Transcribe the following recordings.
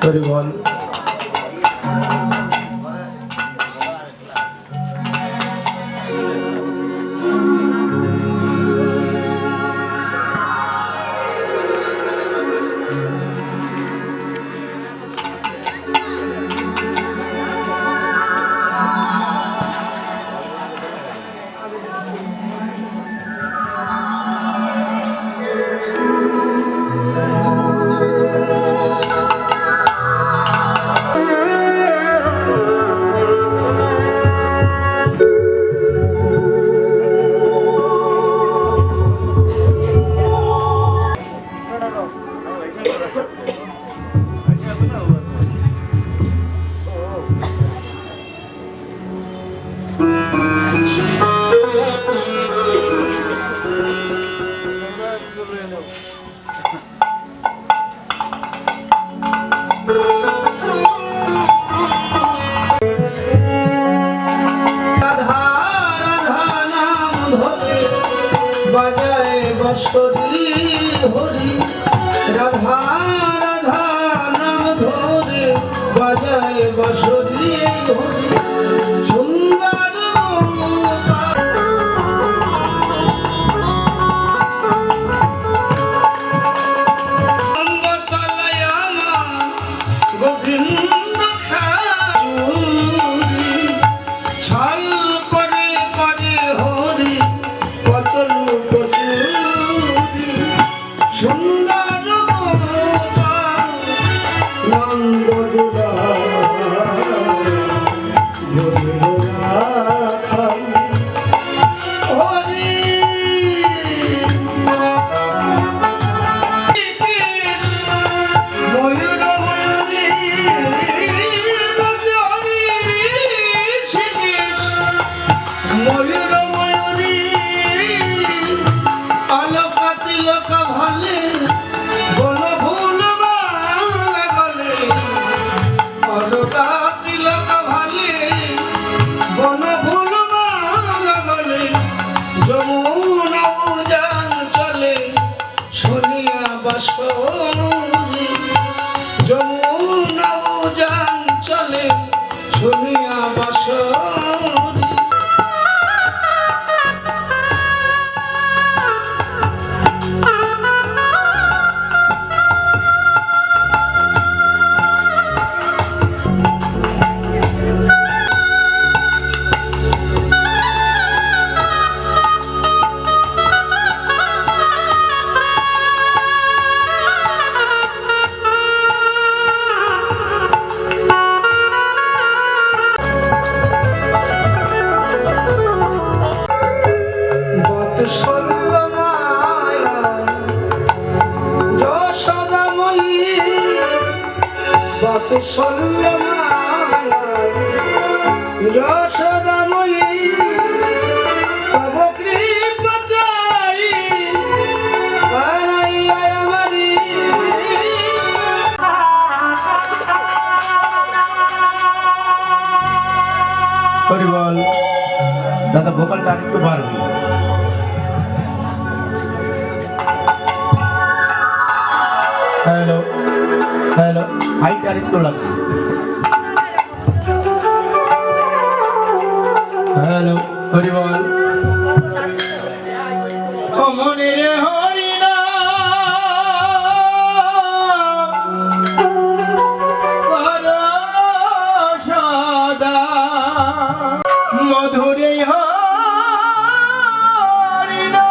হরিবল। হরি রাধা রাধা নাম ধরে বাজায় বসরি হরি সুন্দর গোবিন্দ ছাল করে করে হরি কত লোক কৌতূহল্যমান যশোদাময়ী তব কৃপা চাই বানাইয়া আমারি। হরি বল। দাদা ভোকালটা একটু বাড়বে। হ্যালো হ্যালো, হাইটা আরেকটু লাগবে। হ্যালো, হরি বল। ও মনে রে হরি না সদা মধুরে হরি না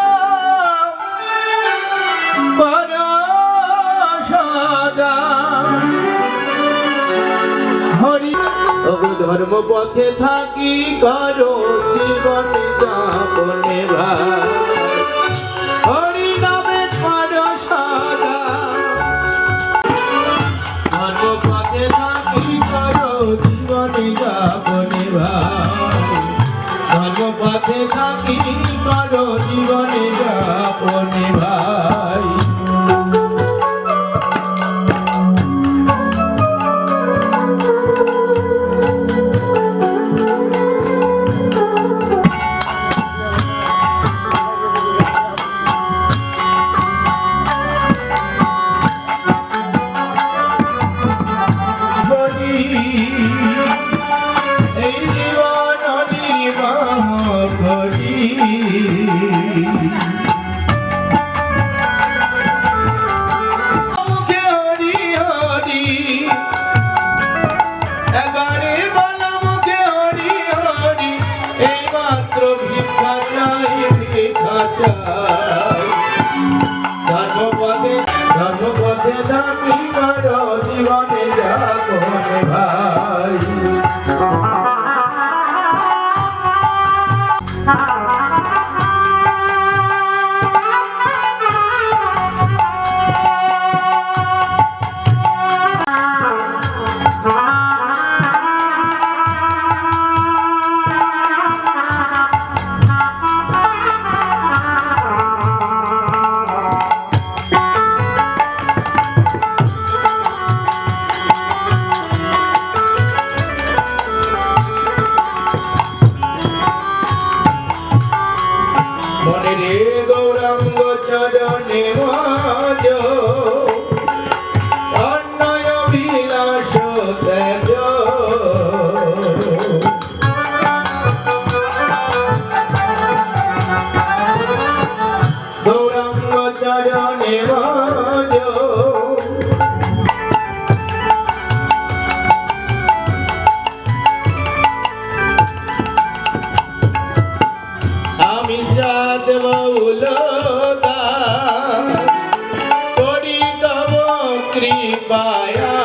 সদা হরি। তবু ধর্ম পথে থাকি করো জীবন যাপনে ভাই, হরি নামে করো সদা। ধর্ম পথে থাকি করো জীবন যাপনে ভাই, ধর্ম পথে থাকি করো জীবন যাপনে ভাই। এই জীবন নির্বাহ করি, মুখে হরি হরি এবারে বলা মুখে হরি হরি, এই মাত্র ভিক্ষা চাই ভিক্ষা চাই। ধর্মপথে থাকি করো জীবনে যাপনে ভাই। মনে রে গৌরাঙ্গ চরণে মজ অন্যয় বিলাস তেজ, গৌরাঙ্গ চরণে মজ আমি চাঁদ বাউল করি তব কৃপায়া।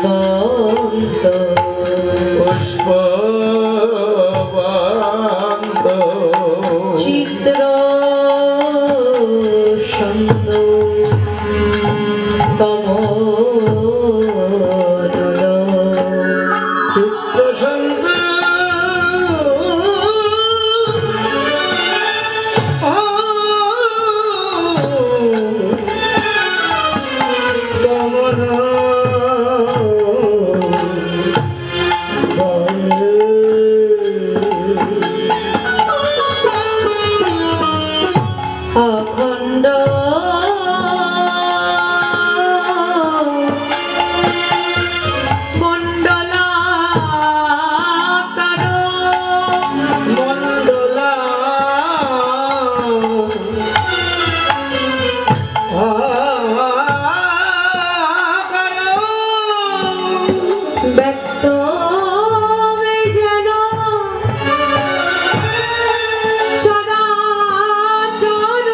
বন্ত পুষ্পবন্ত চিত্র ছন্দ কমল চিত্রসঙ্গ অখণ্ড মণ্ডলাকার মন্ডলা ব্যক্ত যেন চরাচর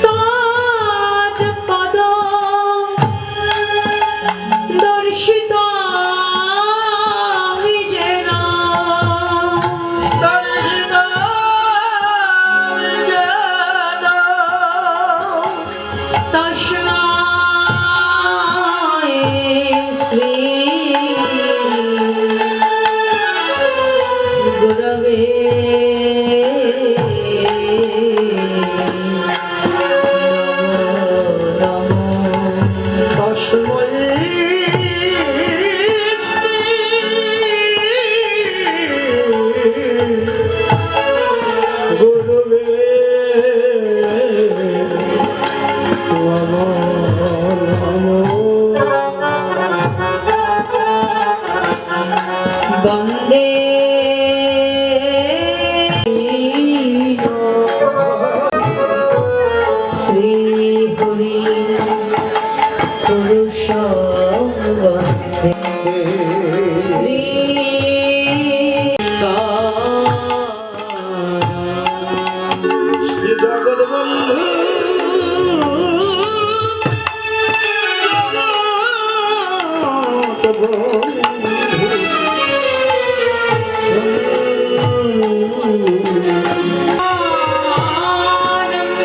তৎ পদ দর্শিত যেন তস্মায় শ্রী গুরবে নমঃ। গুরুবে বন্দে শ্রী হরি পুরুষ বন্দে শ্রী শ্রী জগৎ বন্ধু আনন্দ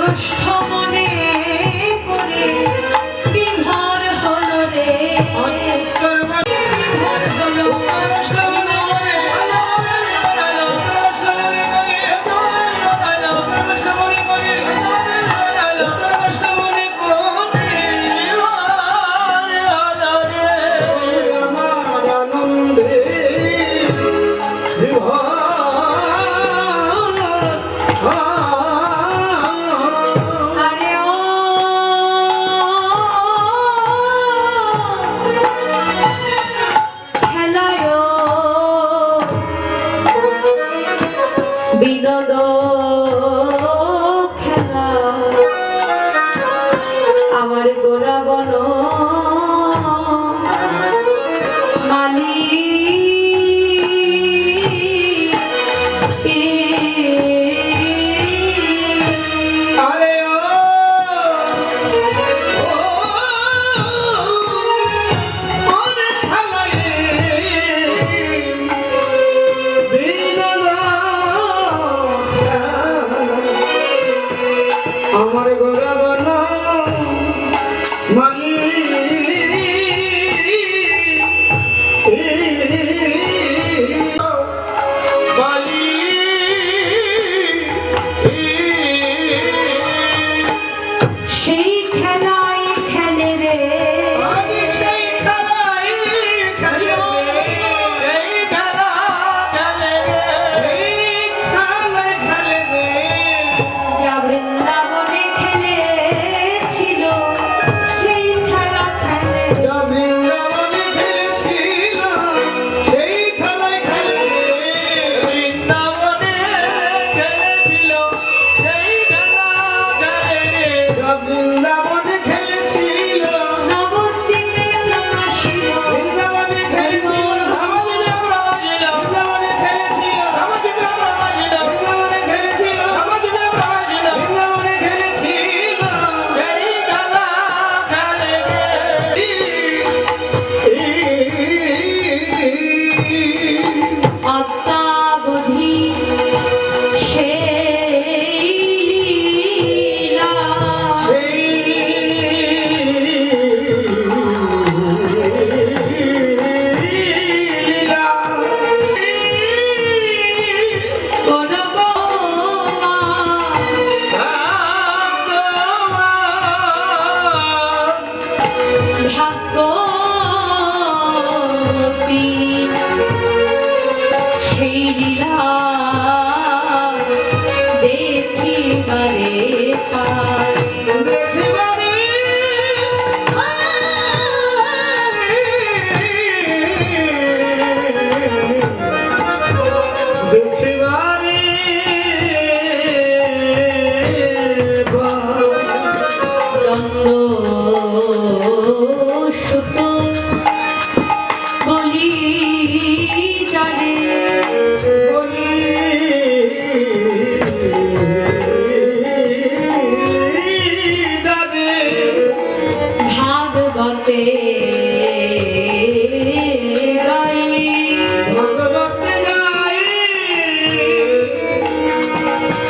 কষ্ট মনে করে বিভোর হলো রে বিভোর হলো আমার আনন্দে আরে ও খেলায় বিনোদ খেলা আমার গোরা বন মালি আরে ও মনে খেলায় আমার গোরা বনা মালি সেই খেলায় খেলে রে যা বৃন্দাবনে খেলেছিল সেই খেলা খেলে বৃন্দাবনে খেলেছিল নবদ্বীপে প্রকাশিত বৃন্দাবনে খেলেছিল বৃন্দাবনে খেলেছিল বৃন্দাবনে খেলেছিল বৃন্দাবনে খেলেছিল অদ্যাবধি সেই লীলা কোন গো ভাগ্যবতী সেই লীলা দেখিবারে পাই দ্বন্দ্ব সুত বলি জানে ভাগবতে গাই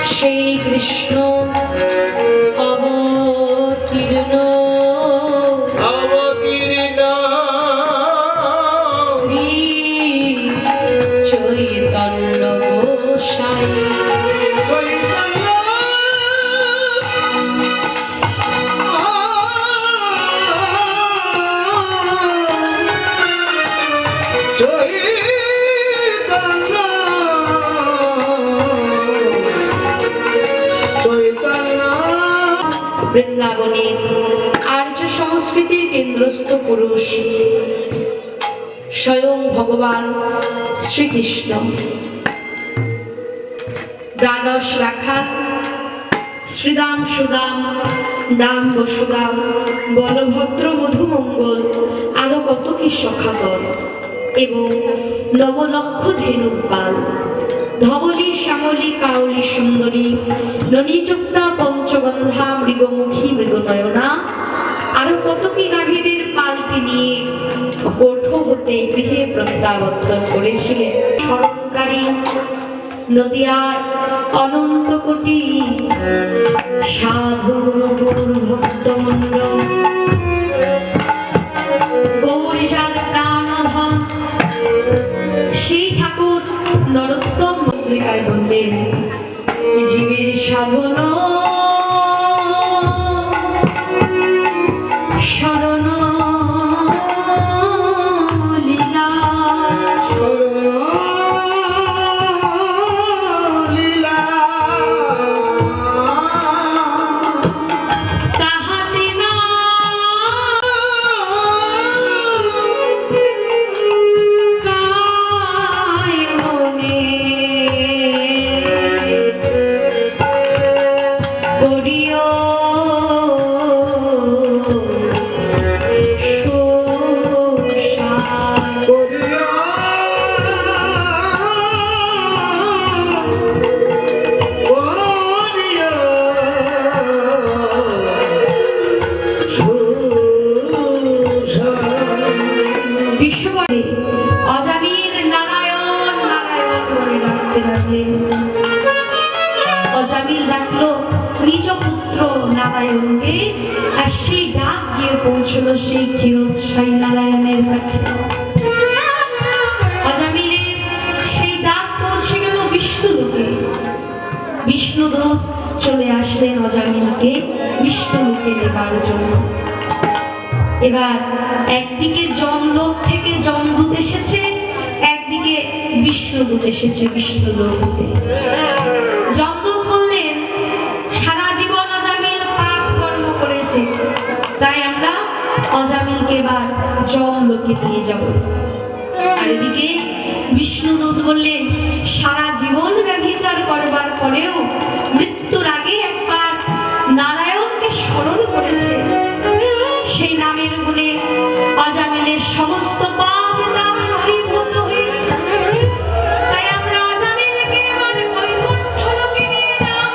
সেই কৃষ্ণ অবতীর্ণ শ্রী চৈতন্য গোসাই বৃন্দাবনে আর্য সংস্কৃতির কেন্দ্রস্থ পুরুষ স্বয়ং ভগবান শ্রীকৃষ্ণ। দ্বাদশ রাখা শ্রীদাম সুদাম দাম বসুদাম বলভদ্র মধুমঙ্গল আরো কত কি সখাগণ এবং নবলক্ষ ধেনুপাল ধবলী শ্যামলী কাউলী সুন্দরী ননীযুক্তা পঞ্চগন্ধা মৃগমুখী মৃগনয়না আরো কত কি গাভীরের পালকি নিয়ে গোঠ হতে গৃহে প্রত্যাবর্তন করেছিলেন স্মরণকারী নদিয়ার অনন্ত কোটি সাধু ভক্তমন্ডল গৌরী যার প্রাণধন সেই ঠাকুর নরোত্তম মন্ত্রিকায় বললেন জীবের সাধন শরণ লীলা লীলা তাহাতে না কায় মনে করিও সংসার। করিয়া করিয়া বিশ্ববরে অজামিল নারায়ণ নারায়ণ বলে ডাকতে লাগলেন। অজামিল ডাকলো নিজ পুত্র নারায়ণকে, আর সেই ডাক গিয়ে পৌঁছলো সেই ক্ষীরোৎসাহী নারায়ণের কাছে। অজামিলের সেই ডাক পৌঁছে গেল বিষ্ণুলোকে। বিষ্ণুদূত চলে আসলেন অজামিলকে বিষ্ণুলোকে নেবার জন্য। এবার একদিকে যমলোক থেকে যমদূত এসেছে, একদিকে বিষ্ণুদূত এসেছে বিষ্ণুলোকতে। যমদূত বললেন সারা জীবন অজামিল পাপ কর্ম করেছে, তাই আমরা অজামিলকে এবার যমলোকে নিয়ে যাব। আর এদিকে বিষ্ণুদূত বললেন সারা জীবন ব্যভিচার করবার পরেও মৃত্যুর আগে একবার নারায়ণকে স্মরণ করেছে, সেই নামের গুণে অজামিলের সমস্ত পাপ তাপ দূরীভূত হয়েছে। তাই আমরা অজামিলকে এবার বৈকুণ্ঠ লোকে নিয়ে যাব।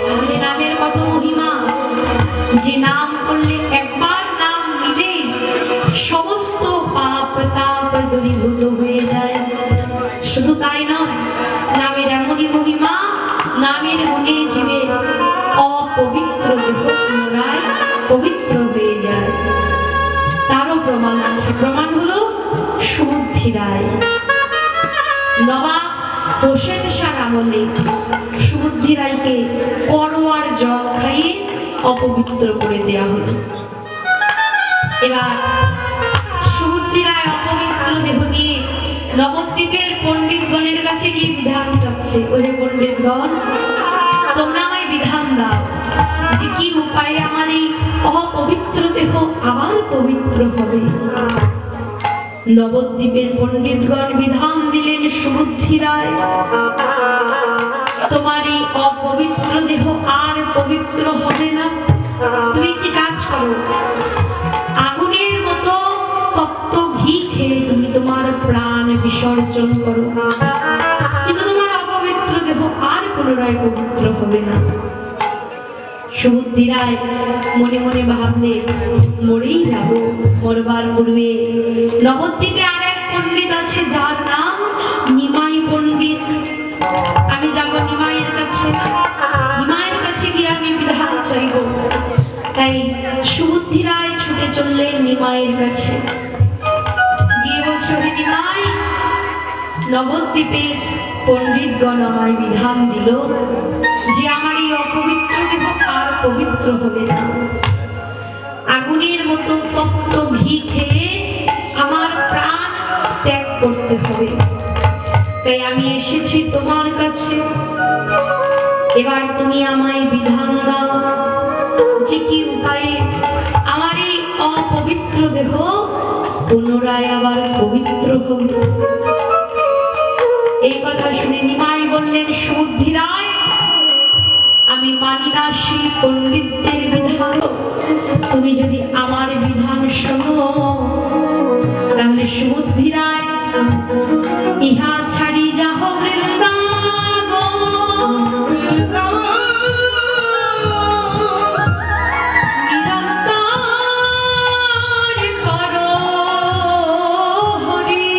তাহলে নামের কত মহিমা, যে নাম করলে একবার নাম নিলে সমস্ত পাপ তাপ দূরীভূত হয়ে যায়। শুধু তাই নয়, নামের এমনই মহিমা, নামের গুণে জীবের অপবিত্র দেহ পুনরায় পবিত্র হয়ে যায়। তারও প্রমাণ আছে। প্রমাণ হলো সুবুদ্ধি রায়। নবাব হোসেন শাহ আমলে সুবুদ্ধি রায়কে করোয়ার জল খাইয়ে অপবিত্র করে দেয়া হলো। এবার সুবুদ্ধি রায় অপবিত্র দেহ নিয়ে নবদ্বীপের পণ্ডিতগণের কাছে গিয়ে বিধান চাচ্ছে, ওই যে পণ্ডিতগণ তোমরা আমায় বিধান দাও যে কি উপায়ে আমার এই অপবিত্র দেহ আবার পবিত্র হবে। নবদ্বীপের পণ্ডিতগণ বিধান দিলেন সুবুদ্ধি রায় তোমার এই অপবিত্র দেহ আর পবিত্র হবে না। তুমি একটি কাজ করো, আগুনের মতো তপ্ত ঘি খেয়ে তুমি তোমার প্রাণ বিসর্জন করো, কিন্তু তোমার অপবিত্র দেহ আর পুনরায় পবিত্র হবে না। সুবুদ্ধি রায় মনে মনে ভাবলে মরেই যাব, মরবার পূর্বে নবদ্বীপে আর এক পণ্ডিত আছে যার নাম নিমাই পণ্ডিত। আমি যাব নিমাইয়ের কাছে, নিমাইয়ের কাছে গিয়ে আমি বিধান চাইব। তাই সুবুদ্ধি রায় ছুটে চললেন নিমাইয়ের কাছে, গিয়ে বলছে ওরে নিমাই, নবদ্বীপের পণ্ডিতগণ আমায় বিধান দিল যে আমার এই অপবিত্র দেহ আর পবিত্র হবে না, আগুনের মতো তপ্ত ঘি খেয়ে আমার প্রাণ ত্যাগ করতে হবে। তাই আমি এসেছি তোমার কাছে, এবার তুমি আমায় বিধান দাও যে কি উপায়ে আমার এই অপবিত্র দেহ পুনরায় আবার পবিত্র হবে। এই কথা শুনে নিমাই বললেন সুবুদ্ধি রায়, আমি আমি মানি না সেই পণ্ডিতদের বিধান। তুমি যদি আমার বিধান শোনো তাহলে সুবুদ্ধি রায় ইহা ছাড়ি যাহ বৃন্দাবন। নিরন্তর করো হরি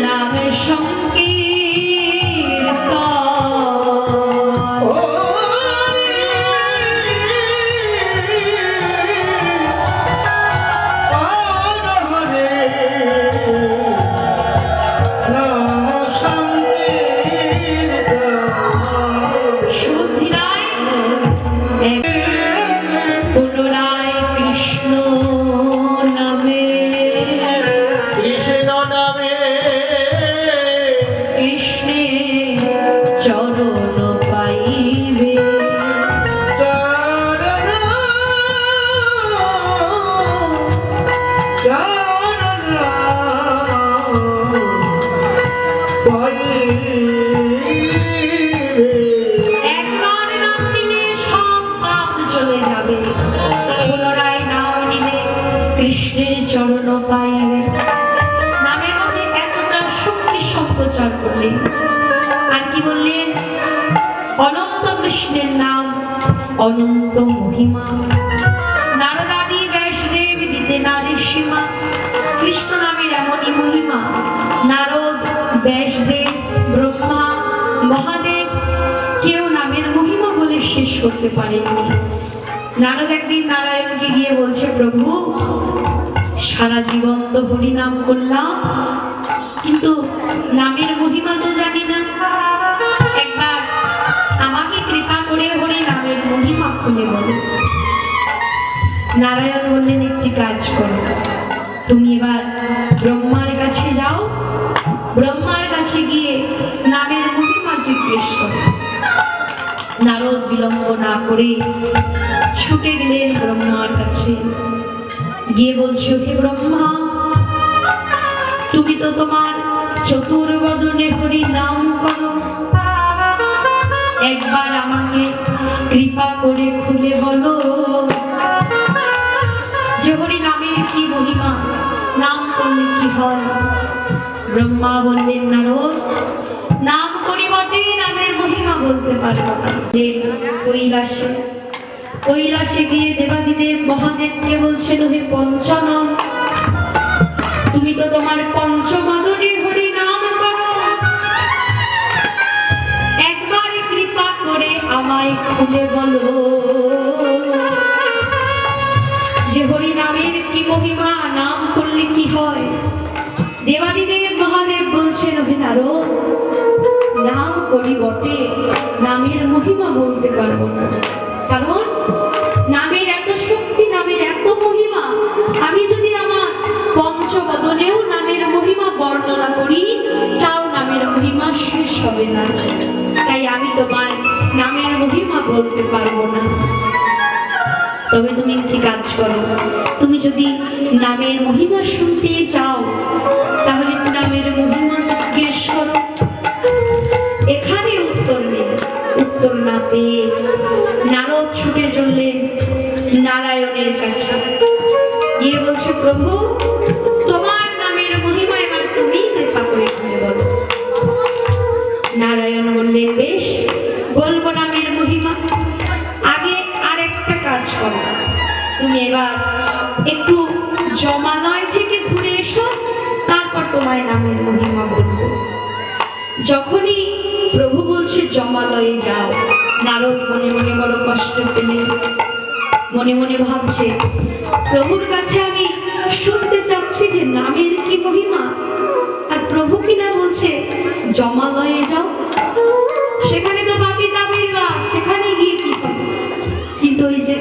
নাম সংকীর্তন। সুবুদ্ধি রায় পুনরায় কৃষ্ণ নামে কৃষ্ণ নামে কৃষ্ণের চরণ পাইবে। একবার নাম নিলে সব পাপ চলে যাবে, পুনরায় নাম নিলে কৃষ্ণের চরণ পাইবে। নামের মধ্যে এতটা শক্তি সম্প্রচার করলেন। আর কি বললেন? অনন্ত কৃষ্ণের নাম, অনন্ত মহিমা। নারদাদি ব্যাসদেব দিতে নারী সীমা। কৃষ্ণ নামের এমনই মহিমা, নারদ, ব্যাসদেব, ব্রহ্মা, মহাদেব কেউ নামের মহিমা বলে শেষ করতে পারেননি। নারদ একদিন নারায়ণকে গিয়ে বলছে, প্রভু সারা জীবন তো হরি নাম করলাম, কিন্তু নামের মহিমা তো জানি না। একবার আমাকে কৃপা করে হরি নামের মহিমা খুলে বলো। নারায়ণ বললেন, একটি কাজ করো, তুমি এবার ব্রহ্মার কাছে যাও, ব্রহ্মার কাছে গিয়ে নামের মহিমা জিজ্ঞেস করো। নারদ বিলম্ব না করে ছুটে গেলেন ব্রহ্মার কাছে। গিয়ে বলছো, হে ব্রহ্মা, তুমি তো তোমার চতুর্বদনে হরি নাম করো, একবার আমাকে কৃপা করে খুলে বলো যে হরি নামের কি মহিমা, নাম করলে কি হয়। ব্রহ্মা বললেন, নারদ, নাম করি বটে, নামের মহিমা বলতে পারবো না। কৈলাসে কৈলাসে গিয়ে দেবাদিদেব মহাদেবকে বলছেন, হে পঞ্চানন, তুমি তো তোমার পঞ্চমদনে হরি নাম করো, একবার কৃপা করে আমায় খুলে বলো যে হরি নামের কি মহিমা, নাম করলে কি হয়। দেবাদিদেব মহাদেব বলছেন, হে নারদ, নাম করি বটে, নামের মহিমা বলতে পারবো না, কারণ নামের এত শক্তি, নামের এত মহিমা, আমি যদি আমার পঞ্চবদনেও নামের মহিমা বর্ণনা করি তাও নামের মহিমা শেষ হবে না, তাই আমি তোমার নামের মহিমা বলতে পারবো না। তবে তুমি একটি কাজ করো, তুমি যদি নামের মহিমা শুনতে চাও তাহলে নামের মহিমা জিজ্ঞেস করো। এখানে উত্তর নেই। উত্তর না পেয়ে নারদ ছুটে চললেন নারায়ণের কাছে। গিয়ে বলছে, প্রভু তোমার নামের মহিমা এবার তুমি কৃপা করে খুলে বলো। নারায়ণ বললেন, বেশ, বলবো নামের মহিমা। আগে আর একটা কাজ করো, তুমি এবার একটু জমালয় থেকে ঘুরে এসো, তারপর তোমায় নামের মহিমা বলবো। যখনই প্রভু বলছে জমালয়ে যাও, নারদ মনে মনে বড় কষ্ট পেলেন। মনে মনে ভাবছে, প্রভুর কাছে আমি শুনতে চাচ্ছি যে নামের কি মহিমা, আর প্রভু কিনা বলছে জমালয়ে যাও, সেখানে তো বাপি দাবির বাস, সেখানে গিয়ে কি হবে। কিন্তু ওই যে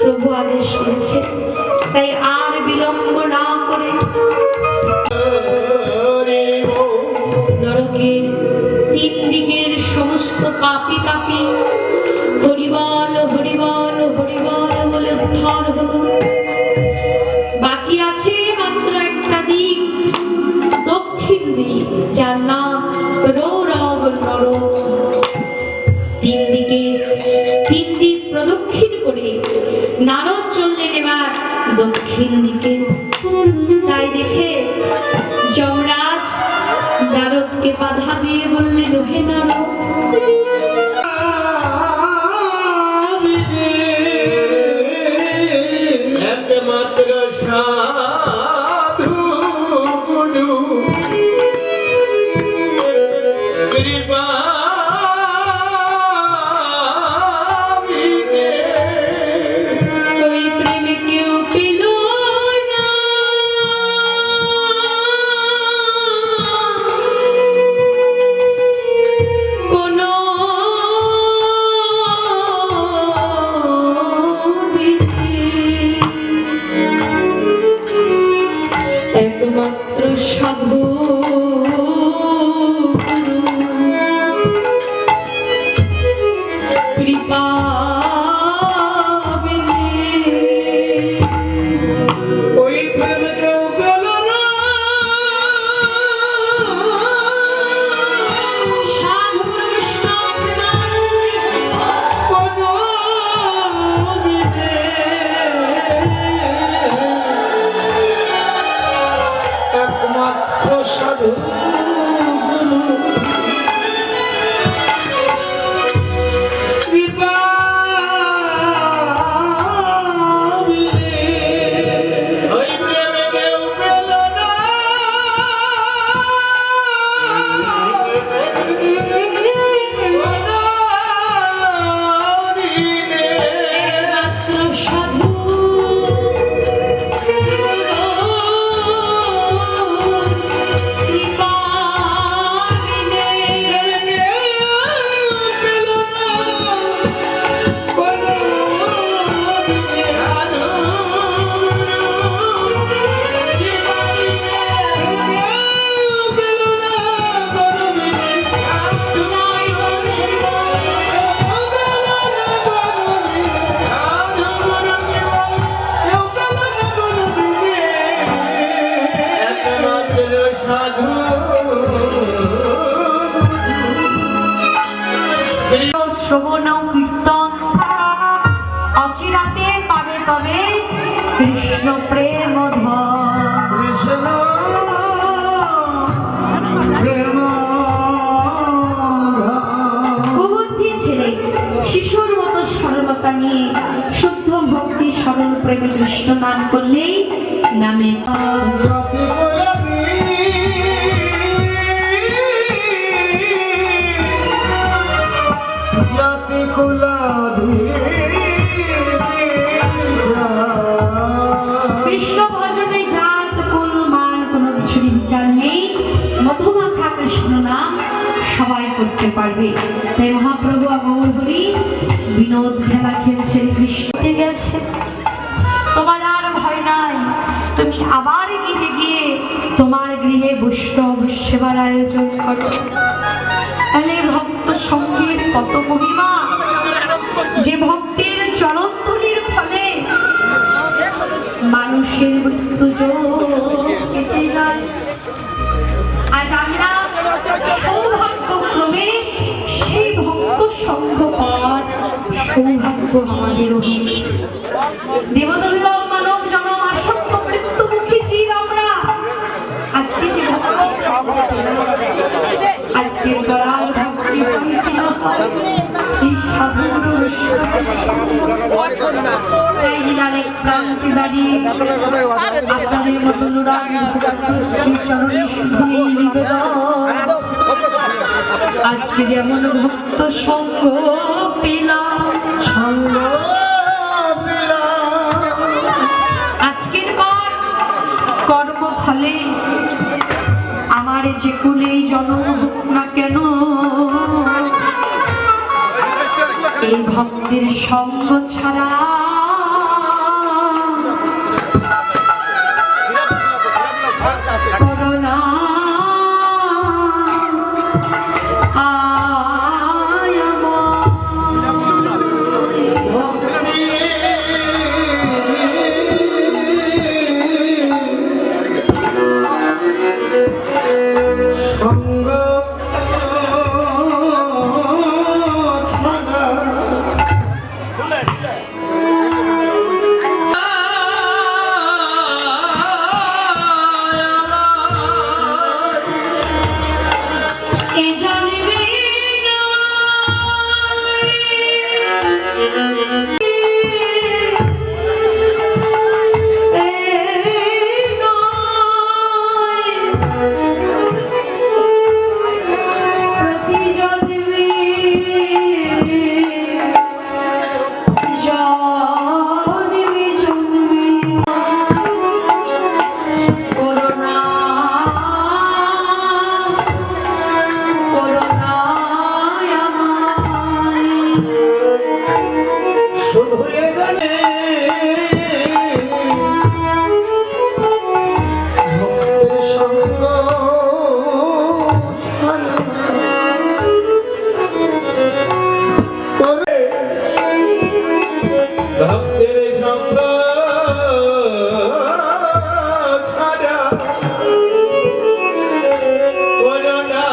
প্রভু আদেশ করেছে, তাই আর বিলম্ব না করে নরকের তিন দিকের সমস্ত পাপী তাপী হরিবল হরিবল হরিবল বলে উদ্ধার হলো। বাকি আছে মাত্র একটা দিক, দক্ষিণ দিক। নারদ চললেন এবার দক্ষিণ দিকে। তাই দেখে যমরাজ নারদকে বাধা দিয়ে বললেন, হে নারদ, একমাত্র সাধু গুরু কৃপা ওই প্রেমে কেউ পেল না, কোনো একমাত্র সাধু কৃপা ওই প্রেম কেউ পেল না, সাধু কৃষ্ণ কোনো দিনে একমাত্র সাধু গুরু কৃপা ওই প্রেমে কেউ পেল না, কোনো দিনে একমাত্র সাধু কৃপা শ্রবণ কীর্তন অচিরাতে পাবে তবে কৃষ্ণ প্রেম কৃষ্ণ প্রেম কুবুদ্ধি ছেড়ে শিশুর মতো সরলতা নিয়ে শুদ্ধ ভক্তি সরল প্রেমে কৃষ্ণ নাম করলেই নামে জাতি গোলাপী জাতি গোলাপী কৃষ্ণ ভজনে জাত কুল মান কোনো কিছুরই বিচার নেই। মধুমাখা কৃষ্ণ নাম সবাই করতে পারবে। তাই মহাপ্রভু গৌর হরি বিনোদ খেলা খেলছেন, কৃষ্ণ গেছে, তোমার আর ভয় নাই। তুমি আবার গৃহে গিয়ে তোমার গৃহে বৈষ্ণব সেবার আয়োজন করো। তাহলে ভক্ত সঙ্গীর কত মহিমা, যে ভক্তের চরণধুলির ফলে মানুষের মৃত্যু কেটে যায়। আজ আমরা সৌভাগ্যক্রমে সেই ভক্ত সঙ্গ পাওয়ার সৌভাগ্য আমাদের হয়েছে। দেবদুর্লভ মানব জনম আসন্ন মৃত্যুমুখী জীব আমরা। আজকে যে আজকের দয়াল ভক্তি এই সাধুগুরু তাই দিনারের প্রান্তে দাঁড়িয়ে আপনাদের মতো শ্রী চরণে শুধু এই নিবেদন। আজকে যেমন ভক্ত সঙ্গ পেলাম, সঙ্গ আজকের পর কর্মফলে আমার যে কুলেই জন্ম হোক না কেন, এই ভক্তের সঙ্গ ছাড়া করোনা সঙ্গ ছাড়া সঙ্গ ছাড়া করোনা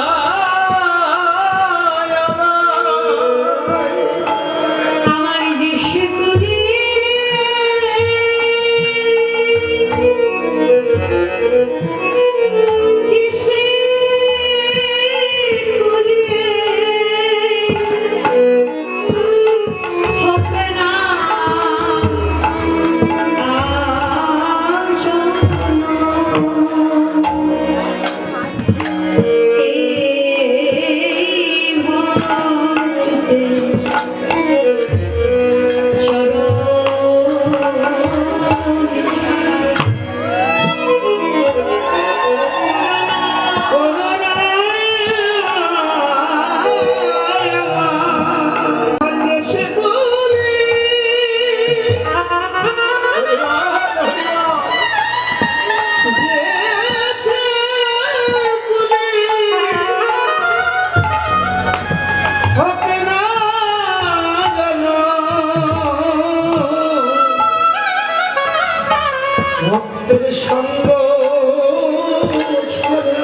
আমার যে শিকুলি যে শিকুলি হবে না ভক্তের সঙ্গ ছাড়া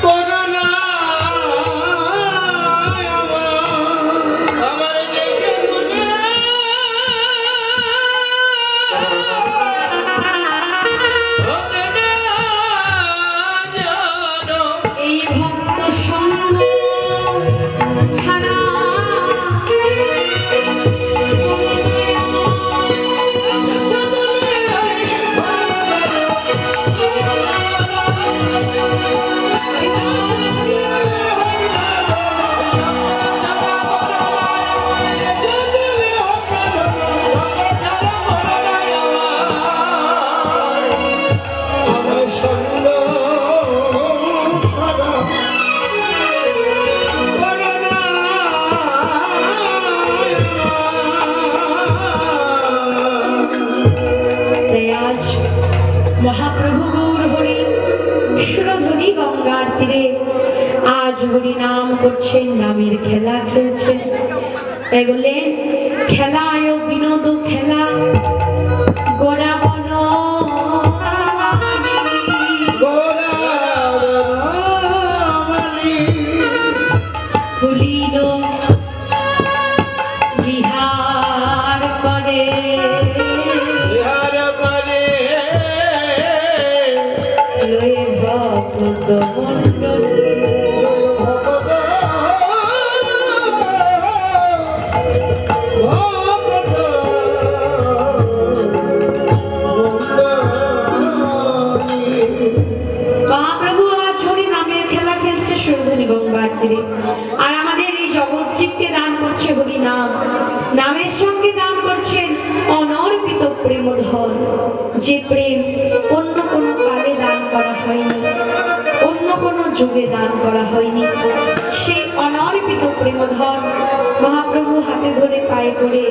করোনা আমার দেশে মনে হবে না জানো এই ভক্ত সঙ্গ ছাড়া আমার সঙ্গ ছাড়া করোনা তাই আজ মহাপ্রভু গৌর হরি সুরধনী গঙ্গার তীরে আজ হরি নাম করছেন, নামের খেলা খেলছেন। তাই বললেন খেলায় বিনোদ খেলা গোড়া বন ভুলিল বিহার করে বিহার করে লয়ে ভক্ত মণ্ডলী। মহাপ্রভু আজ হরি নামের খেলা খেলছে সুরধনী গঙ্গার তীরে, আর আমাদের এই জগৎজীবকে দান করছে হরি নাম। নামের সঙ্গে দান করছেন অনর্পিত প্রেমধন, যে প্রেম অন্য কোনো কালে দান করা হয়নি, অন্য কোনো যুগে দান করা হয়নি। সেই অনর্পিত প্রেমধন মহাপ্রভু হাতে ধরে পায়ে করে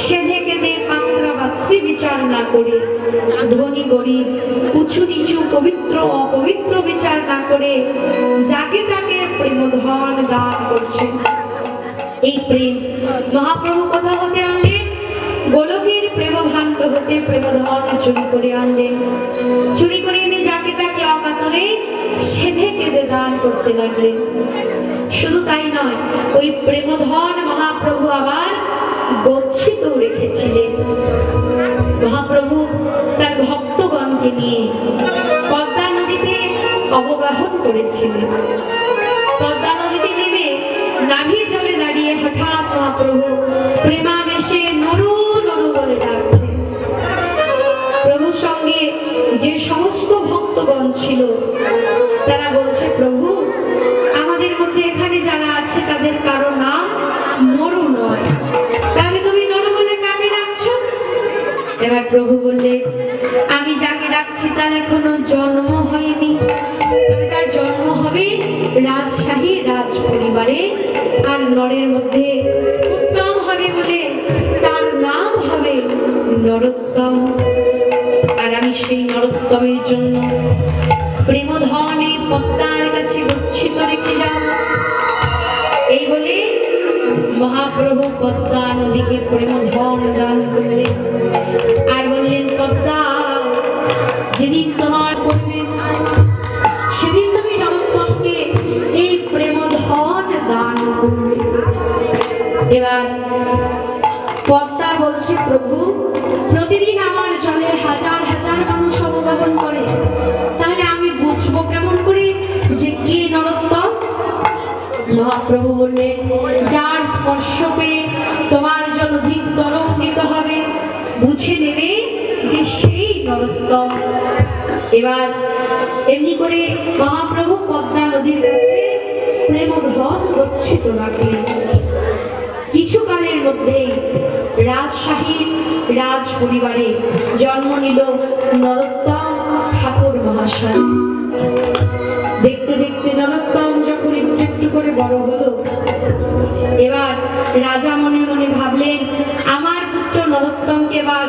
সেধে কেঁদে পাত্রা মাতৃ বিচার না করে, ধনী গরিব উঁচু নিচু পবিত্র অপবিত্র বিচার না করে যাকে তাকে প্রেমধন দান করছেন। এই প্রেম মহাপ্রভু কোথা হতে আনলেন? গোলকের প্রেমভাণ্ড হতে প্রেমধন চুরি করে আনলেন। চুরি করে এনে যাকে তাকে অকাতরে সেধে কেঁদে দান করতে লাগলেন। শুধু তাই নয়, ওই প্রেমধন মহাপ্রভু আবার গচ্ছিত রেখেছিলেন। মহাপ্রভু তার ভক্তগণকে নিয়ে পদ্মা নদীতে অবগাহন করেছিলেন। পদ্মা নদীতে নেমে নাভি জলে দাঁড়িয়ে হঠাৎ মহাপ্রভু প্রেমাবেশে নরু নরু বলে ডাকছে। প্রভুর সঙ্গে যে সমস্ত ভক্তগণ ছিল তারা বলছে, প্রভু আমাদের মধ্যে এখানে যারা আছে তাদের কারো নাম নরু নয়, তাহলে তুমি নরু বলে কাকে ডাকছো? এবার প্রভু বললে, আমি যাকে ডাকছি তার এখনো জন্ম হয়নি, তবে তার জন্ম হবে রাজশাহীর রাজ পরিবারে, আর নরের মধ্যে উত্তম হবে বলে তার নাম হবে নরোত্তম। আর আমি সেই নরোত্তমের জন্য প্রেমধনে পদ্মার কাছে গচ্ছিত রেখে যাব। এই বলে মহাপ্রভু প্রভু পদ্মা নদীকে প্রেমধন দান করলেন আর বললেন, পদ্মা, যেদিন তোমার করবে সেদিন তুমি নরোত্তমকে এই প্রেমধন দান করবে। এবার পদ্মা বলছে, প্রভু, প্রতিদিন আমার জলে হাজার হাজার মানুষ অবগাহন করে, তাহলে আমি বুঝবো কেমন করে যে কে নরোত্তম? মহাপ্রভু বললেন, যার স্পর্শ পেয়ে তোমার জল অধিক তরঙ্গিত হবে, বুঝে নেবে যে সেই নরোত্তম। এবার এমনি করে মহাপ্রভু পদ্মা নদীর কাছে প্রেমধন গচ্ছিত রাখলেন। কিছু কালের মধ্যেই রাজশাহীর রাজ পরিবারে জন্ম নিল নরোত্তম ঠাকুর মহাশয়। দেখতে দেখতে নরোত্তম যখন একটু একটু করে বড় হলো, এবার রাজা মনে মনে ভাবলেন, আমার পুত্র নরোত্তমকে এবার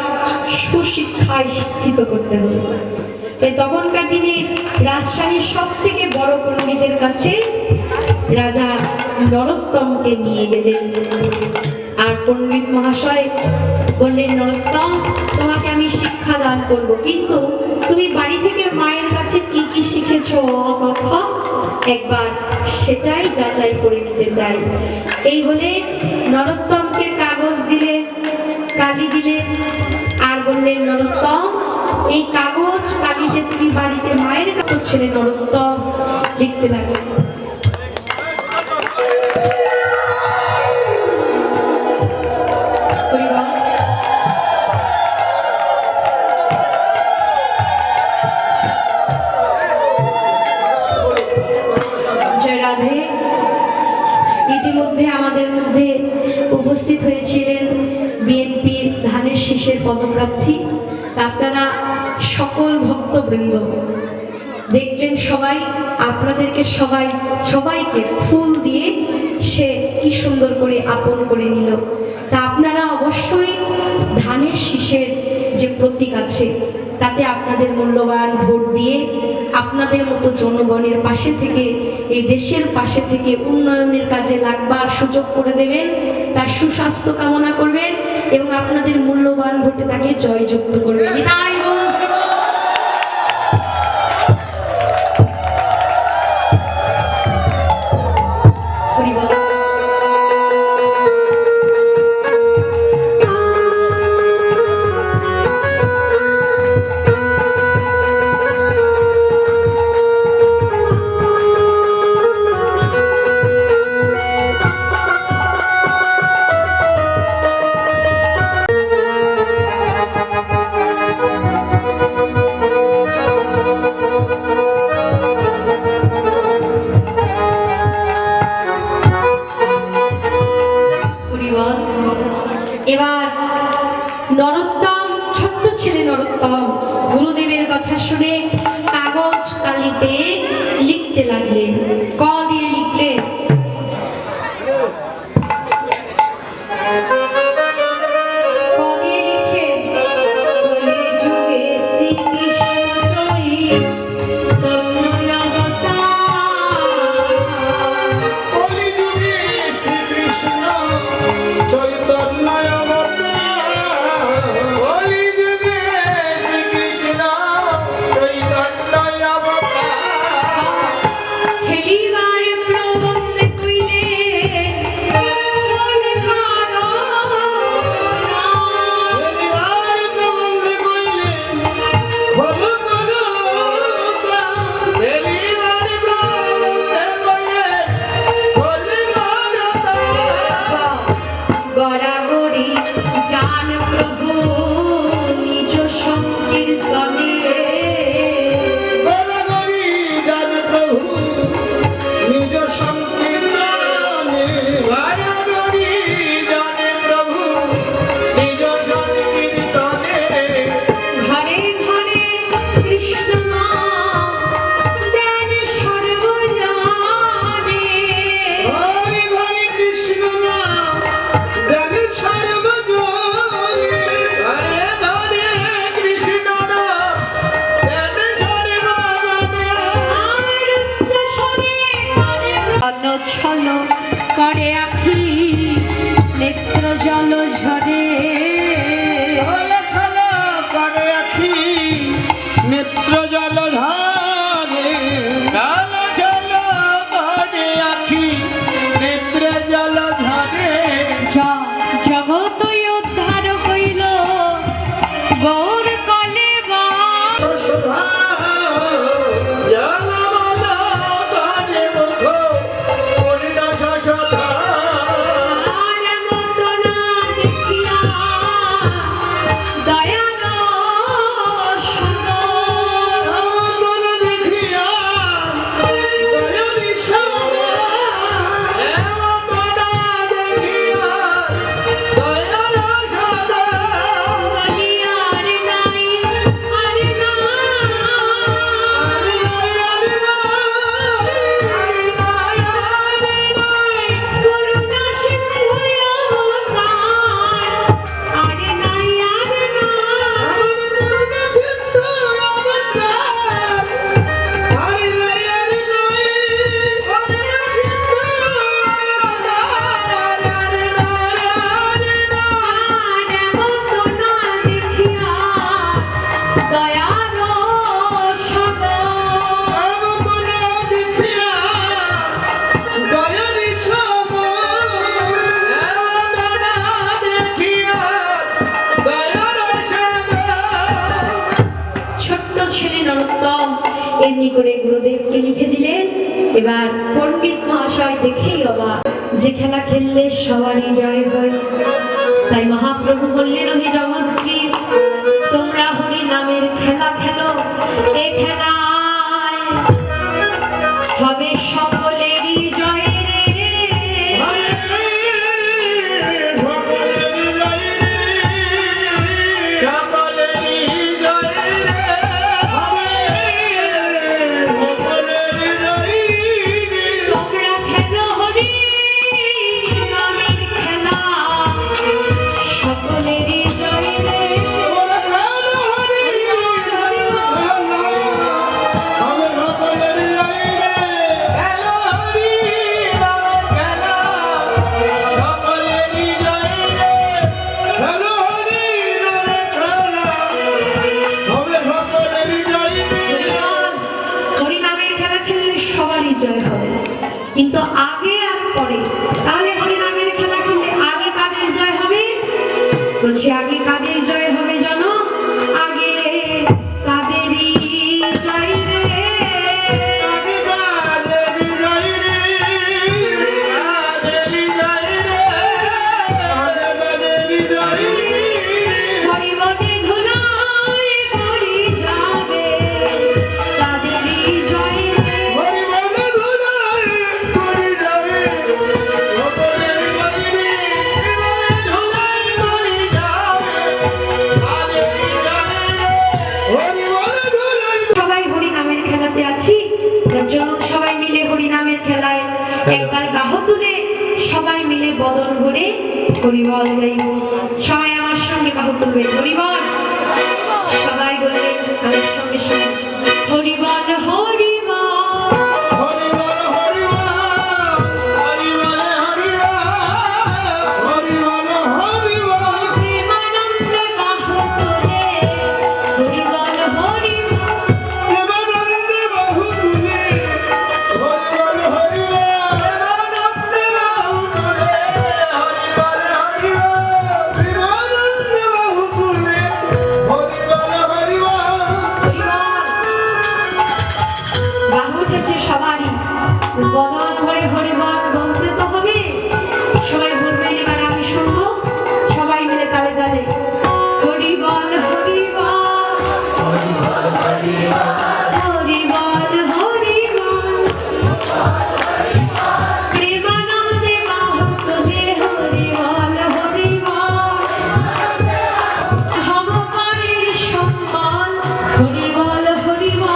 সুশিক্ষায় শিক্ষিত করতে হবে। তখনকার দিনে রাজশাহীর সব থেকে বড় পণ্ডিতের কাছে রাজা নরোত্তমকে নিয়ে গেলেন। আর পণ্ডিত মহাশয় বললেন, নরোত্তম, তোমাকে আমি শিক্ষা দান করব, কিন্তু তুমি বাড়ি থেকে মায়ের কাছে কি কি শিখেছো কথা একবার সেটাই যাচাই করে নিতে চাই। এই বলে নরোত্তমকে কাগজ দিলেন, কালি দিলেন আর বললেন, নরোত্তম, এই কাগজ কালিতে তুমি বাড়িতে মায়ের কাছে ছেলে নরোত্তম লিখতে লাগলেন। জয় রাধে। ইতিমধ্যে আমাদের মধ্যে উপস্থিত হয়েছিলেন বিএনপির ধানের শীষের পদপ্রার্থী। তা আপনারা সকল ভক্তবৃন্দ দেখলেন, সবাই আপনাদেরকে সবাইকে ফুল দিয়ে সে কি সুন্দর করে আপন করে নিল। তা আপনারা অবশ্যই ধানের শীষের যে প্রতীক আছে তাতে আপনাদের মূল্যবান ভোট দিয়ে আপনাদের মতো জনগণের পাশে থেকে, এই দেশের পাশে থেকে উন্নয়নের কাজে লাগবার সুযোগ করে দেবেন, তার সুস্বাস্থ্য কামনা করবেন এবং আপনাদের মূল্যবান ভোটে তাকে জয়যুক্ত করবেন। বিদায় গো। এবার নরোত্তম, ছোট্ট ছেলে নরোত্তম গুরুদেবের কথা শুনে কাগজ কালি পেয়ে লিখতে লাগলেন। ক দিয়ে লিখলেন, ক দিয়ে লিখছেন, কলি যুগে শ্রীকৃষ্ণ জয়ী তন্ময় অবতার। কলি যুগে শ্রীকৃষ্ণ চৈতন্য অবতার, কলি যুগে শ্রীকৃষ্ণ চৈতন্য অবতার। খেলিবার প্রবন্ধ কইলে কোন গড়াগড়ি জান প্রভু নিজ সংকীর্তনে, গড়াগড়ি জান প্রভু নিজ সংকীর্তনে, গড়াগড়ি জানে প্রভু নিজ সংকীর্তনে। ঘরে ঘরে কৃষ্ণ নাম দেন সর্বজনে, ঘরে ঘরে কৃষ্ণ নাম দেন সর্বজনে। এমনি করে গুরুদেবকে লিখে দিলেন। এবার পণ্ডিত মহাশয় দেখেই অবাক, যে খেলা খেললে সবারই জয় হয়। তাই মহাপ্রভু বললেন, ওহে জগৎজীব, তোমরা হরি নামের খেলা খেলো, এ খেলায় হবে সকলেরই জয় রে। তোমরা খেলো হরি নামের খেলা, সকলেরই জয় রে। হরি নামের খেলা খেললে সবারই জয় হবে, কিন্তু আগে আর পরে। তাহলে হরি নামের খেলা খেললে আগে কাদের জয় হবে? বলছি আগে কাদের জয় হবে জানো? আগে কাদেরই জয় রে। হরিবনে ধুলায় হরি যাবে, তাদেরই জয় রে। সবাই হরি নামের খেলাতে আছি, চলুন সবাই মিলে হরি নামের খেলায় একবার বাহু তুলে সবাই মিলে বদন ভরে হরিবল গাইব। সবাই আমার সঙ্গে বাহু তুলবে, হরিবল। সবাই বলে আমার সঙ্গে সঙ্গে হরিবল হরিবল। প্রেমানন্দে বাহু তুলে হরিবল হরিবল। বাহু উঠেছে সবারই, বদন ভরে হরিবল বলতে তো হবে। সবাই বলবেন, এবার আমি শুনবো, সবাই মিলে তালে তালে হরিবল হরিবল হরিবল হরিবল। প্রেমানন্দে বাহু তুলে হরিবল হরিবল। ভগবানের সম্মান হরিবল হরিবল।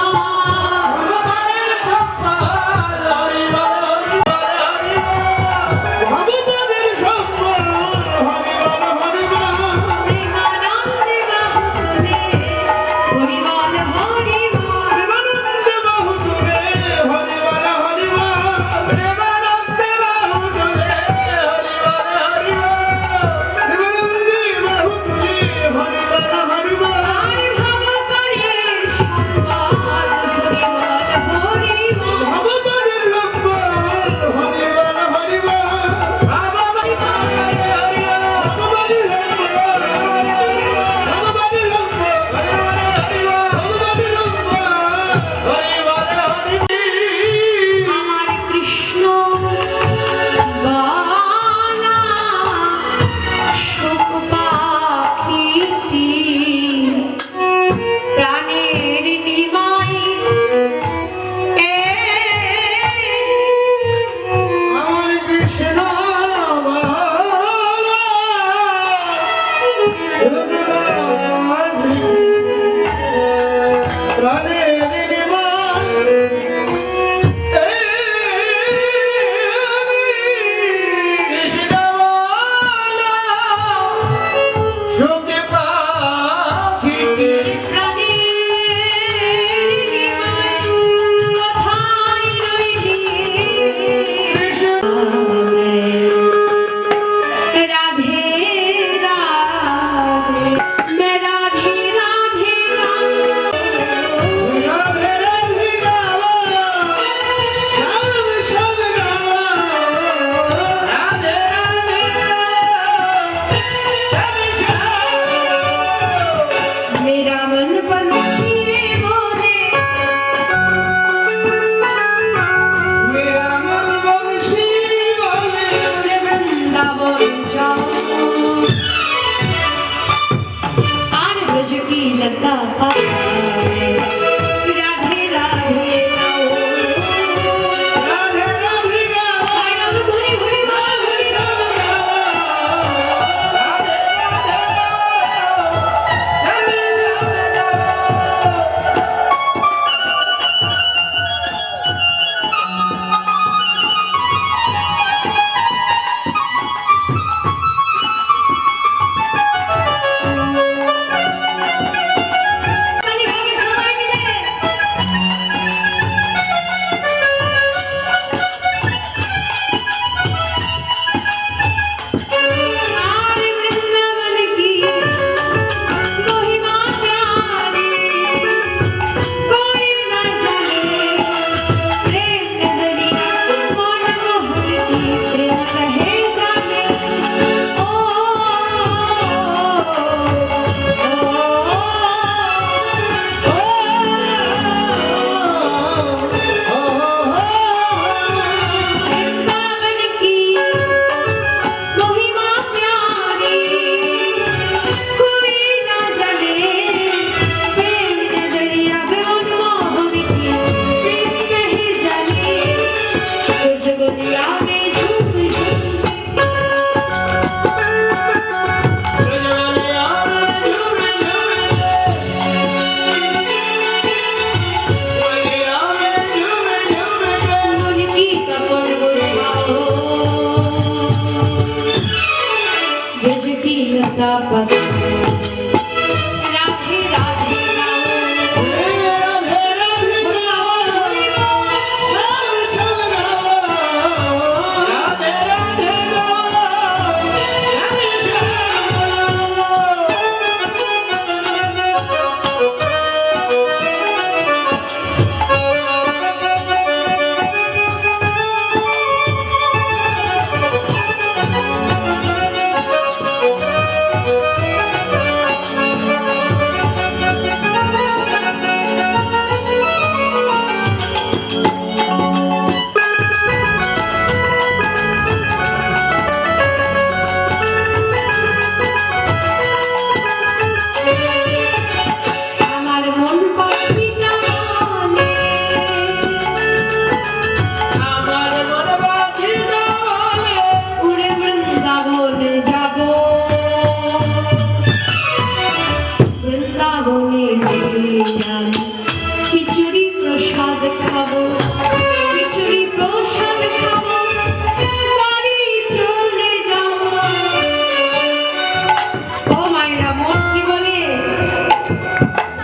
প্রেমানন্দে বাহু তুলে হরিবল হরিবল।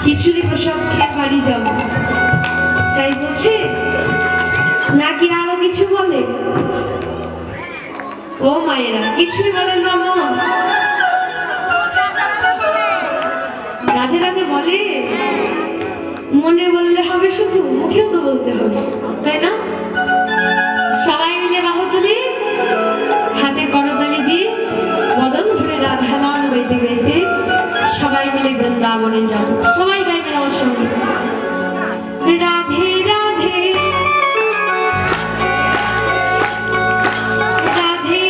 খিচুড়ি প্রসাদ খেয়ে বাড়ি যাব, তাই বলছে নাকি আরো কিছু বলে? ও মায়েরা, কিছুই বলেন না মন? রাধে রাধে বলে? মনে বললে হবে শুধু, মুখেও তো বলতে হবে, তাই না? সবাই মিলে বাহু তুলে হাতে করতালি দিয়ে বদন ধরে রাধা নাম গাইতে গাইতে সবাই মিলে বৃন্দাবনে যাব। সবাই গাইবেন আমার সঙ্গে, রাধে রাধে রাধে রাধে।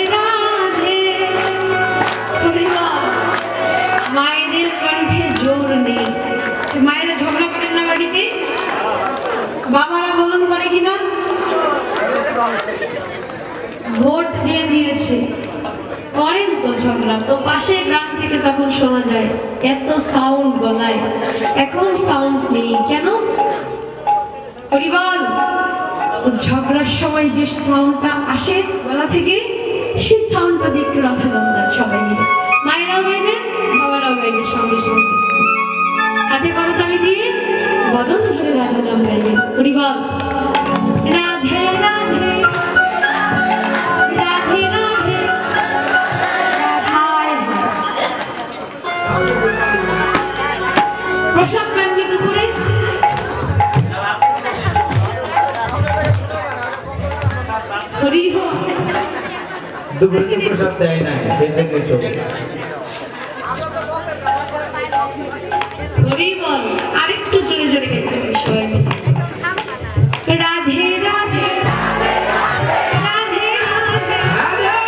মায়েদের কণ্ঠে জোর নেই। মায়েরা ঝগড়া করেন না বাড়িতে? বাবারা বলন করে কিনা? ভোট দিয়ে দিয়েছে, করেন তো ঝগড়া, তো পাশের গ্রাম থেকে তখন শোনা যায় এত সাউন্ড গলায়। এখন সাউন্ড নেই কেন? পরিবার তো ঝগড়ার সময় যে সাউন্ডটা আসে গলা থেকে, সেই সাউন্ডটা দিয়ে একটু রাধা গান গান সবাই মিলে। মায়েরাও গাইবেন, বাবারাও গাইবেন সঙ্গে সঙ্গে, হাতে করতালি দিয়ে বদন ধরে রাধা নাম গাইবেন। পরিবার রাধে রাধে রাধে রাধে রাধায়। প্রসাদ পাননি দুপুরে? হরি হো। দুপুরে তো প্রসাদ দেয় না, সেই জন্য তো হরি বল। আরেকটু জোরে জোরে গাইতে হবে সবাই মিলে। রাধে রাধে রাধে রাধে রাধে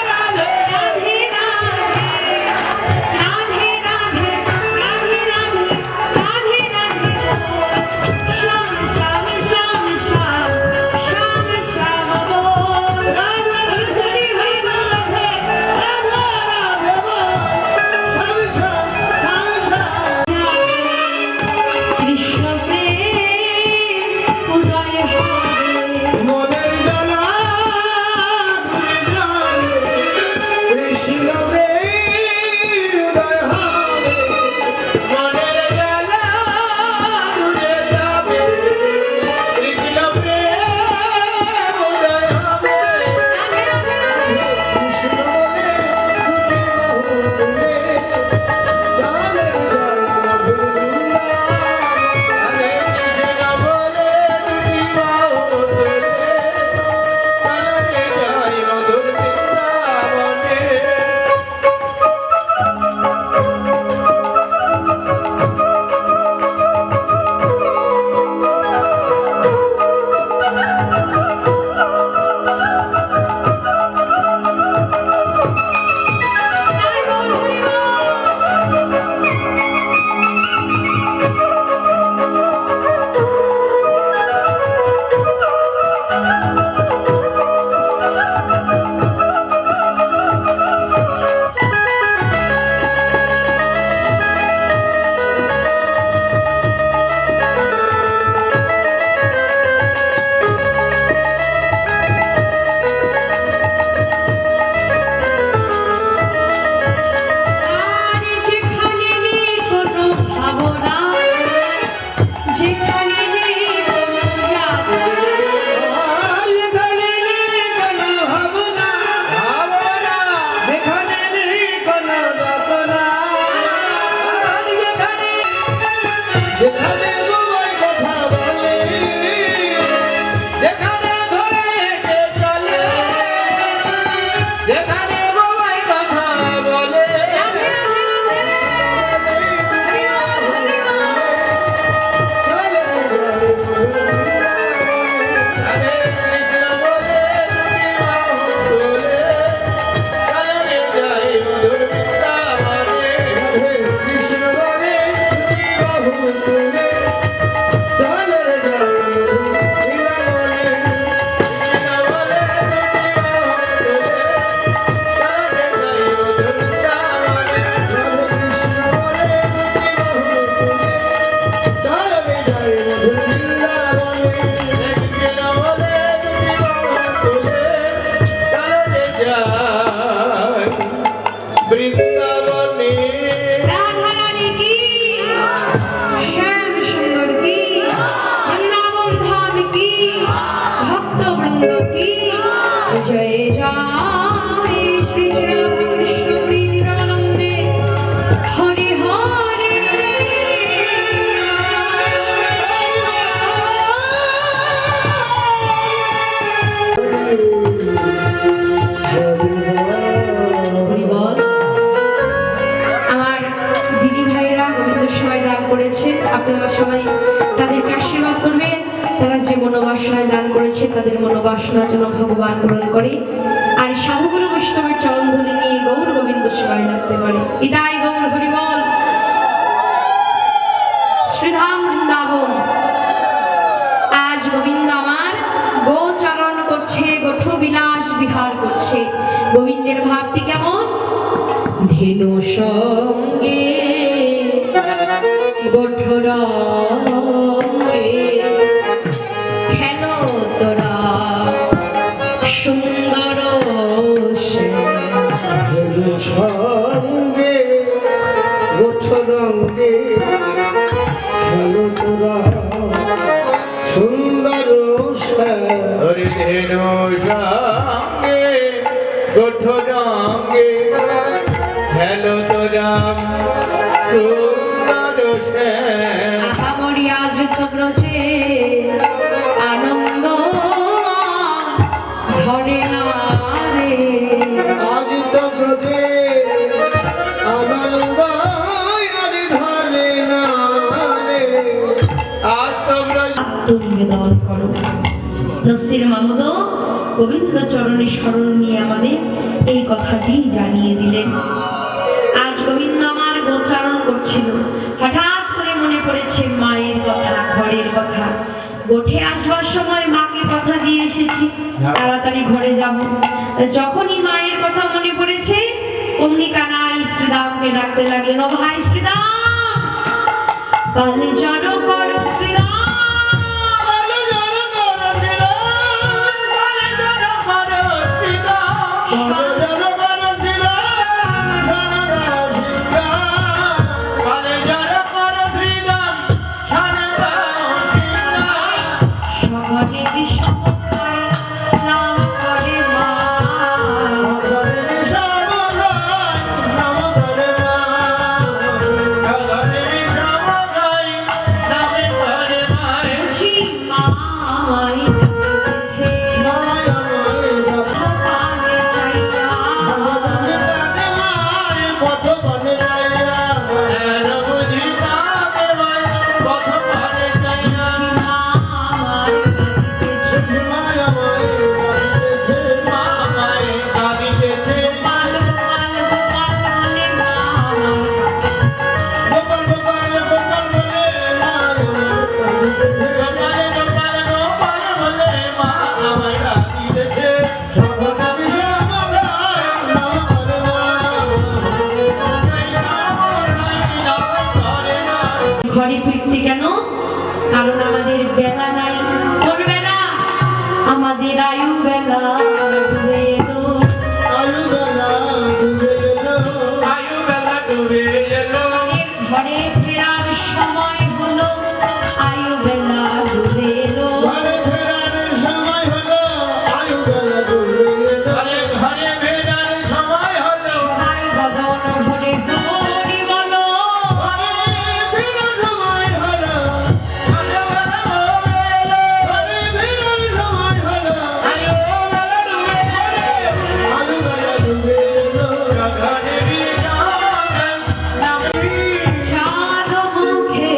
রাধে রাধে রাধে রাধে রাধে রাধে রাধে রাধে। শ্যাম শ্যাম শ্যাম শ্যাম শ্যাম শ্যাম বল। রাধে হরি হরি বল। রাধে রাধে বল। শ্যাম শ্যাম শ্যাম শ্যাম। কৃষ্ণ প্রেম করেছেন, আপনারা সবাই তাদেরকে আশীর্বাদ করবেন। তারা যে মনোবাসনায় দান করেছে তাদের মনোবাসনা যেন ভগবান পূরণ করে, আর সাধুগুরু বৈষ্ণবের চরণ ধরে নিয়ে গৌর গোবিন্দ সেবায় লাগতে পারে। ইদাই গৌর হরিবল। শ্রীধাম বৃন্দাবন। আজ গোবিন্দ আমার গোচরণ করছে, গোঠ বিলাস বিহার করছে। গোবিন্দের ভাবটি কেমন? ধেনু সঙ্গে গোঠ রঙ্গে খেলো তোরা সুন্দর সঙ্গে গোঠ রঙ্গে খেলো তোরা সুন্দর হরি ধেনু সঙ্গে গোঠ রঙ্গে খেলো তোরা সুন্দর আহামরি আজ তো ব্রজে আনন্দ ধরে না রে। আজ তো ব্রজে আনন্দ আর ধরে না রে। আজ তো ব্রজ আত্মনিবেদন করো। নসির মামুদ গোবিন্দ চরণে স্মরণ নিয়ে আমাদের এই কথাটি জানিয়ে দিলেন। আজ গোবিন্দ আমার গোচারণ করছিল, হঠাৎ করে মনে পড়েছে মায়ের কথা, ঘরের কথা। গোঠে আসবার সময় মাকে কথা দিয়ে এসেছি তাড়াতাড়ি ঘরে যাব। যখনই মায়ের কথা মনে পড়েছে অমনি কানাই শ্রীরামকে ডাকতে লাগলেন, ও ভাই শ্রীরাম, পালে জড়ো করো শ্রীরাম। ঘরে ফিরতে কেন? কারণ আমাদের বেলা নাই। কোন বেলা? আমাদের আয়ু বেলা ডুবে এলো। আয়ু বেলা ডুবে এলো, আয়ু বেলা ডুবে এলো। ঘরে ফেরার সময় হলো, আয়ু বেলা ডুবে এলো। ঘরে ফেরার সময় হলো, আয়ু বেলা ডুবে এলো। ঘরে ফেরার সময় হলো, সবাই গগন ভরে হরি বলো। ঘরে ফেরার সময় হলো, আয়ু বেলা ডুবে এলো। ঘরে ফেরার সময় হলো, আয়ু বেলা ডুবে এলো। আয়ু বেলা ডুবে এলো। ঘরে ফেরার নামে চাঁদ মুখে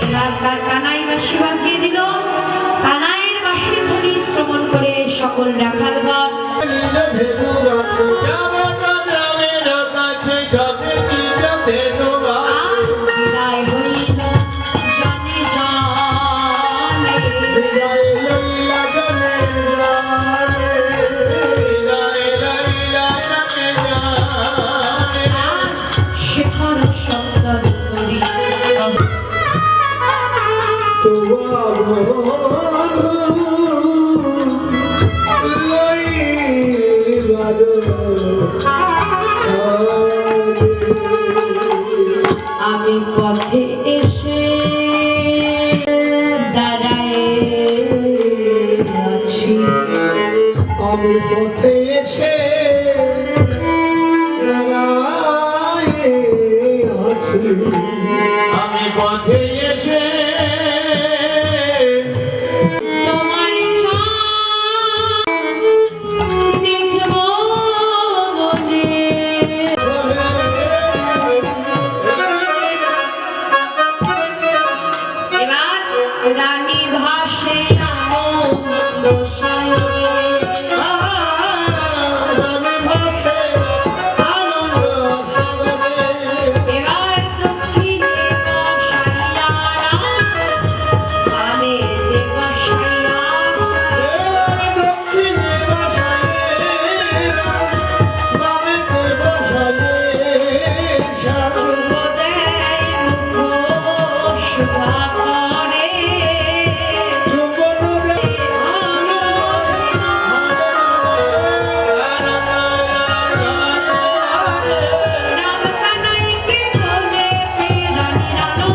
এবার তার কানাই বাঁশি বাজিয়ে দিল। কানাইয়ের বাঁশির ধ্বনি শ্রবণ করে সকল রাখালগণ আর বিদায় হইল জনে জনে। আর শেখর শব্দর করি আমি পথে এসে দাঁড়ায় আছি। আমি পথে এসে দাঁড়ায়ে আছি। আমি পথে এসে তোমার চাঁদ দেখব বলে। এবার রানী ভাসে আনন্দ সাগরে। আমি ভাসে আনন্দ সাগরে। এবার দক্ষিণে বসাইয়া বামে বসাইয়া দক্ষিণে বসায়ে বামেতে বসায়ে সর্বদাই মুখ শুভা করে। রাম কানাইকে বলে রানী রানো।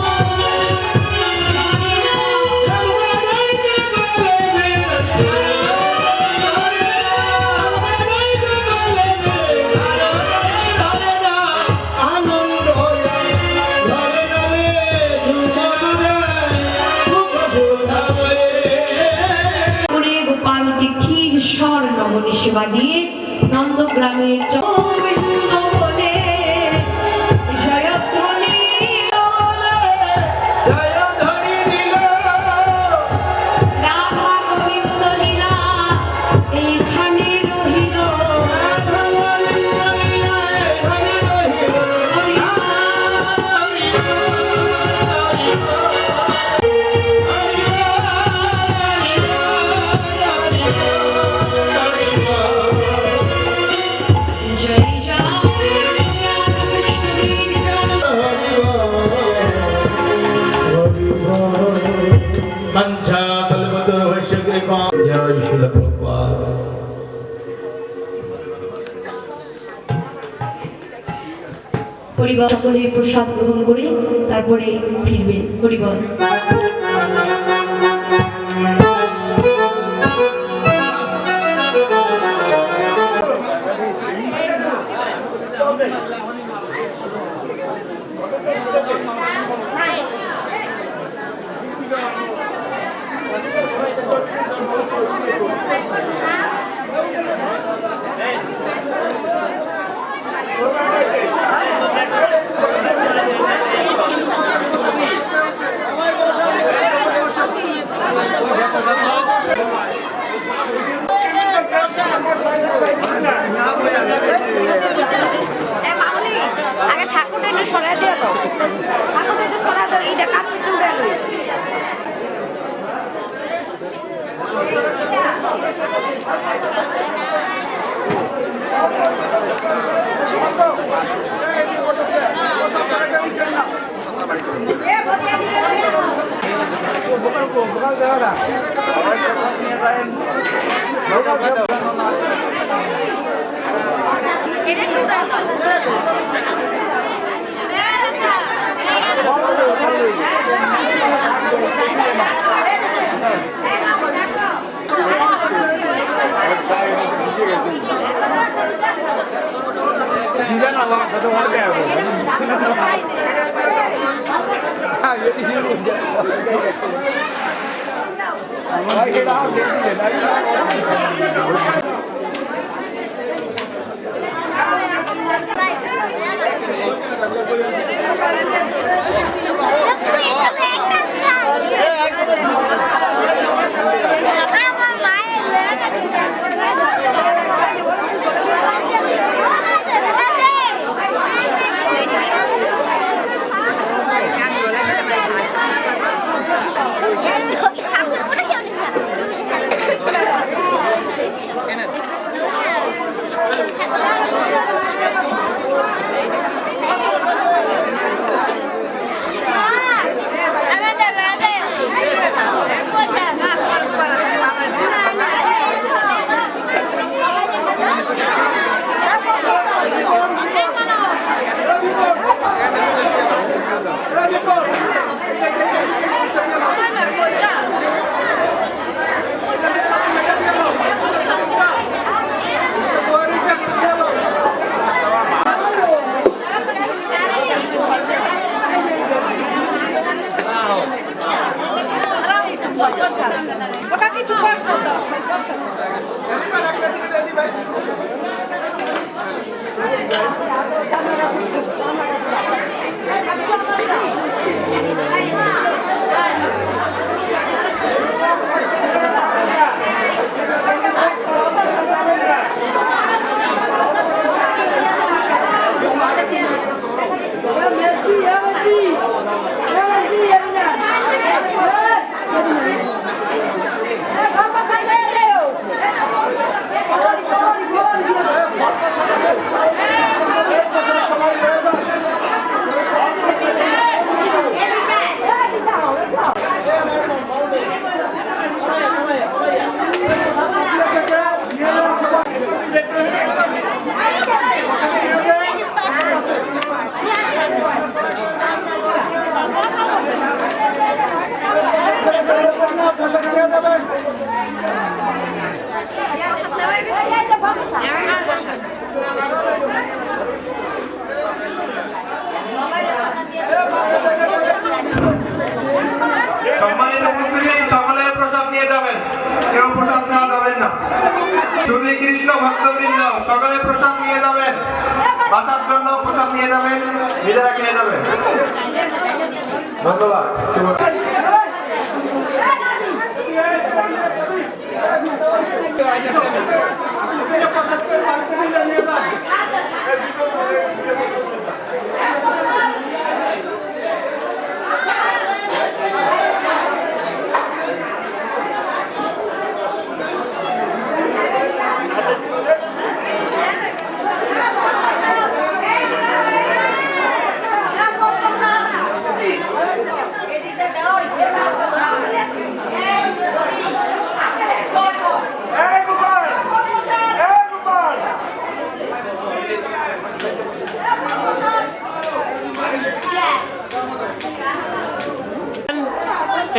করে গোপালকে ঠিক স্বর নবনী সেবা দিয়ে নন্দগ্রামের গোবিন্দ বলে জয়ধ্বনি রাধা গোবিন্দ লীলা এইখানে রহিল। জয় জয় শিল প্রভুপাদ। পরিবার সকলে প্রসাদ গ্রহণ করে তারপরে ফিরবেন। পরিবার আগে ঠাকুরটা একটু সরাই দিয়ে দাও, ঠাকুরটা একটু সরাই দাও, এইটা কাপড় তুলে লই। Thank you. একটু বসো তো, বসো। সম্মানিত উপস্থিতি, সকলে প্রসাদ নিয়ে যাবেন, কেউ প্রসাদ ছাড়া যাবেন না। শুধু কৃষ্ণ ভক্তবৃন্দ সকলে প্রসাদ নিয়ে যাবেন, বাসার জন্য প্রসাদ নিয়ে যাবেন, নিজেরা খেয়ে যাবেন। ধন্যবাদ।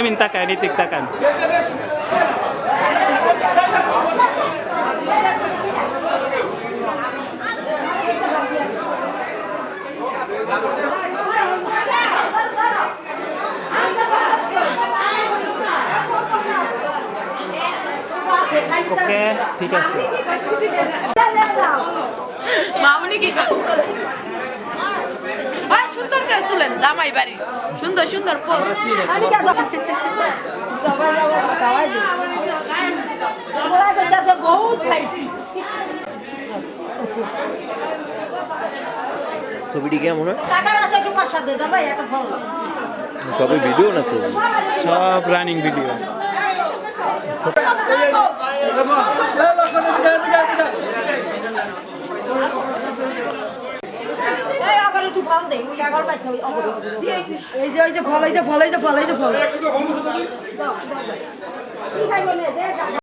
minta kayak di tiktakan. Oke, ঠিক আছে। মামুনি কি ভাই সুন্দর করে তুলেন জামাই বাড়ি সুন্দর সুন্দর পোজ আমি কে সবাই সবাই আমরা তো বহুত খাইছি ছবিটি কেমন হয়? টাকার আছে একটু পাশা দে দাও ভাই একটা ফোন সবই ভিডিও না ছবি? সব রানিং ভিডিও। এই যে ফল